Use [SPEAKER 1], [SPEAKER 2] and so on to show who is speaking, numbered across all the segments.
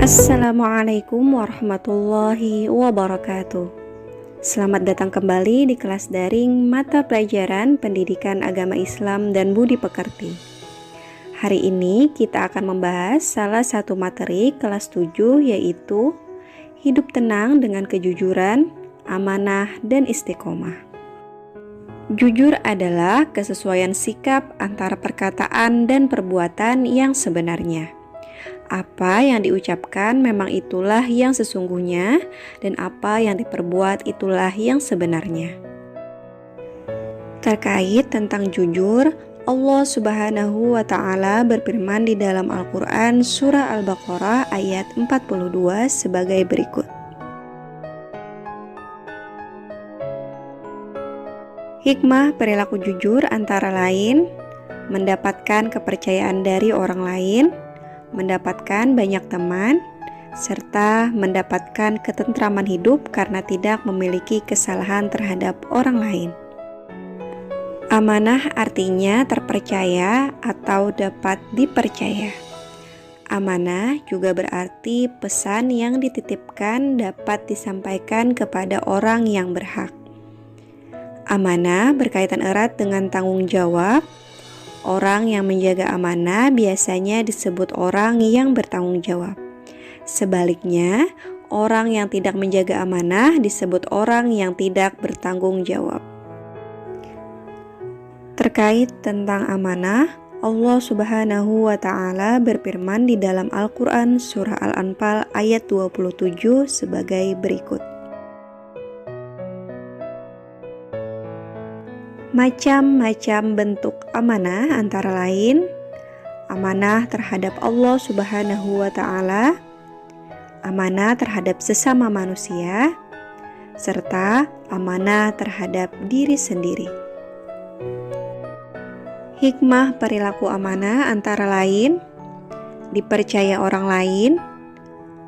[SPEAKER 1] Assalamualaikum warahmatullahi wabarakatuh. Selamat datang kembali di kelas daring mata pelajaran Pendidikan Agama Islam dan Budi Pekerti. Hari ini kita akan membahas salah satu materi kelas 7, yaitu hidup tenang dengan kejujuran, amanah, dan istiqomah. Jujur adalah kesesuaian sikap antara perkataan dan perbuatan yang sebenarnya. Apa yang diucapkan memang itulah yang sesungguhnya, dan apa yang diperbuat itulah yang sebenarnya. Terkait tentang jujur, Allah Subhanahu wa Ta'ala berfirman di dalam Al-Quran Surah Al-Baqarah ayat 42 sebagai berikut. Hikmah perilaku jujur antara lain mendapatkan kepercayaan dari orang lain, mendapatkan banyak teman, serta mendapatkan ketentraman hidup karena tidak memiliki kesalahan terhadap orang lain. Amanah artinya terpercaya atau dapat dipercaya. Amanah juga berarti pesan yang dititipkan dapat disampaikan kepada orang yang berhak. Amanah berkaitan erat dengan tanggung jawab. Orang yang menjaga amanah biasanya disebut orang yang bertanggung jawab. Sebaliknya, orang yang tidak menjaga amanah disebut orang yang tidak bertanggung jawab. Terkait tentang amanah, Allah Subhanahu wa Ta'ala berfirman di dalam Al-Quran Surah Al-Anfal ayat 27 sebagai berikut. Macam-macam bentuk amanah antara lain amanah terhadap Allah Subhanahu wa Ta'ala, amanah terhadap sesama manusia, serta amanah terhadap diri sendiri. Hikmah perilaku amanah antara lain dipercaya orang lain,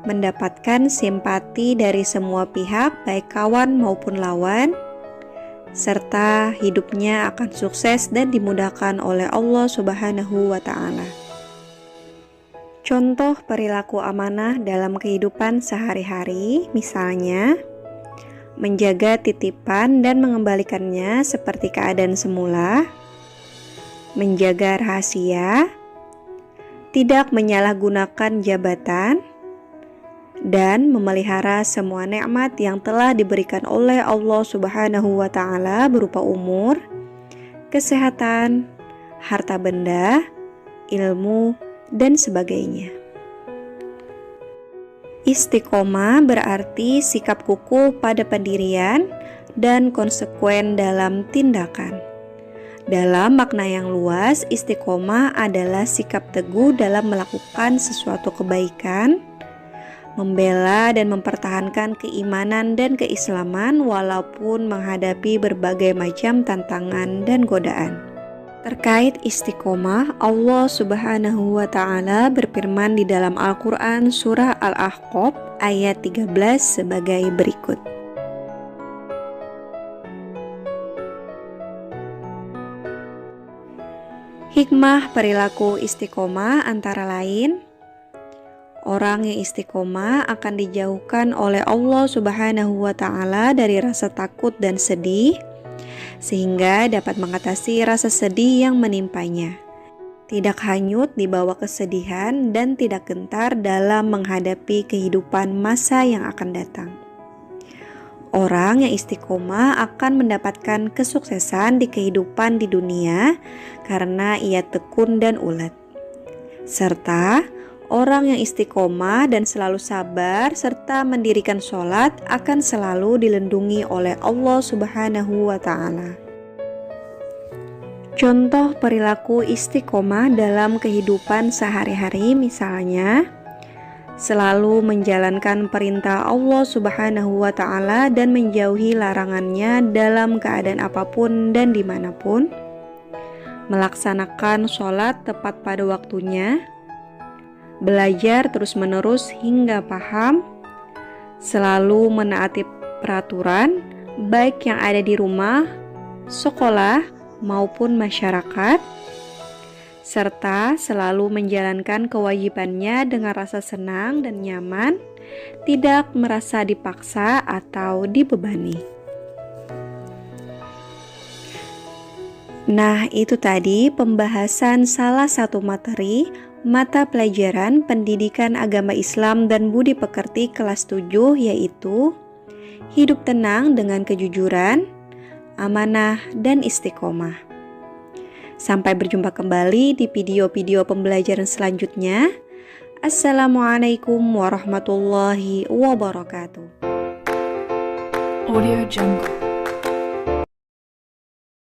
[SPEAKER 1] mendapatkan simpati dari semua pihak baik kawan maupun lawan, serta hidupnya akan sukses dan dimudahkan oleh Allah Subhanahu wa Ta'ala. Contoh perilaku amanah dalam kehidupan sehari-hari, misalnya menjaga titipan dan mengembalikannya seperti keadaan semula, menjaga rahasia, tidak menyalahgunakan jabatan, dan memelihara semua nikmat yang telah diberikan oleh Allah Subhanahu wa Ta'ala berupa umur, kesehatan, harta benda, ilmu, dan sebagainya. Istiqomah berarti sikap kukuh pada pendirian dan konsekuen dalam tindakan. Dalam makna yang luas, istiqomah adalah sikap teguh dalam melakukan sesuatu kebaikan, membela dan mempertahankan keimanan dan keislaman walaupun menghadapi berbagai macam tantangan dan godaan. Terkait istiqomah, Allah Subhanahu wa Ta'ala berfirman di dalam Al-Quran Surah Al-Ahqaf ayat 13 sebagai berikut. Hikmah perilaku istiqomah antara lain orang yang istiqomah akan dijauhkan oleh Allah Subhanahu wa Ta'ala dari rasa takut dan sedih, sehingga dapat mengatasi rasa sedih yang menimpanya. Tidak hanyut di bawah kesedihan dan tidak gentar dalam menghadapi kehidupan masa yang akan datang. Orang yang istiqomah akan mendapatkan kesuksesan di kehidupan di dunia karena ia tekun dan ulet. Serta orang yang istiqomah dan selalu sabar serta mendirikan sholat akan selalu dilindungi oleh Allah Subhanahu wa Ta'ala. Contoh perilaku istiqomah dalam kehidupan sehari-hari, misalnya selalu menjalankan perintah Allah Subhanahu wa Ta'ala dan menjauhi larangannya dalam keadaan apapun dan dimanapun, melaksanakan sholat tepat pada waktunya, belajar terus-menerus hingga paham, selalu menaati peraturan baik yang ada di rumah, sekolah, maupun masyarakat, serta selalu menjalankan kewajibannya dengan rasa senang dan nyaman, tidak merasa dipaksa atau dibebani. Nah, itu tadi pembahasan salah satu materi mata pelajaran Pendidikan Agama Islam dan Budi Pekerti kelas 7, yaitu hidup tenang dengan kejujuran, amanah, dan istiqomah. Sampai berjumpa kembali di video-video pembelajaran selanjutnya. Assalamualaikum warahmatullahi wabarakatuh.
[SPEAKER 2] Audio Jungle.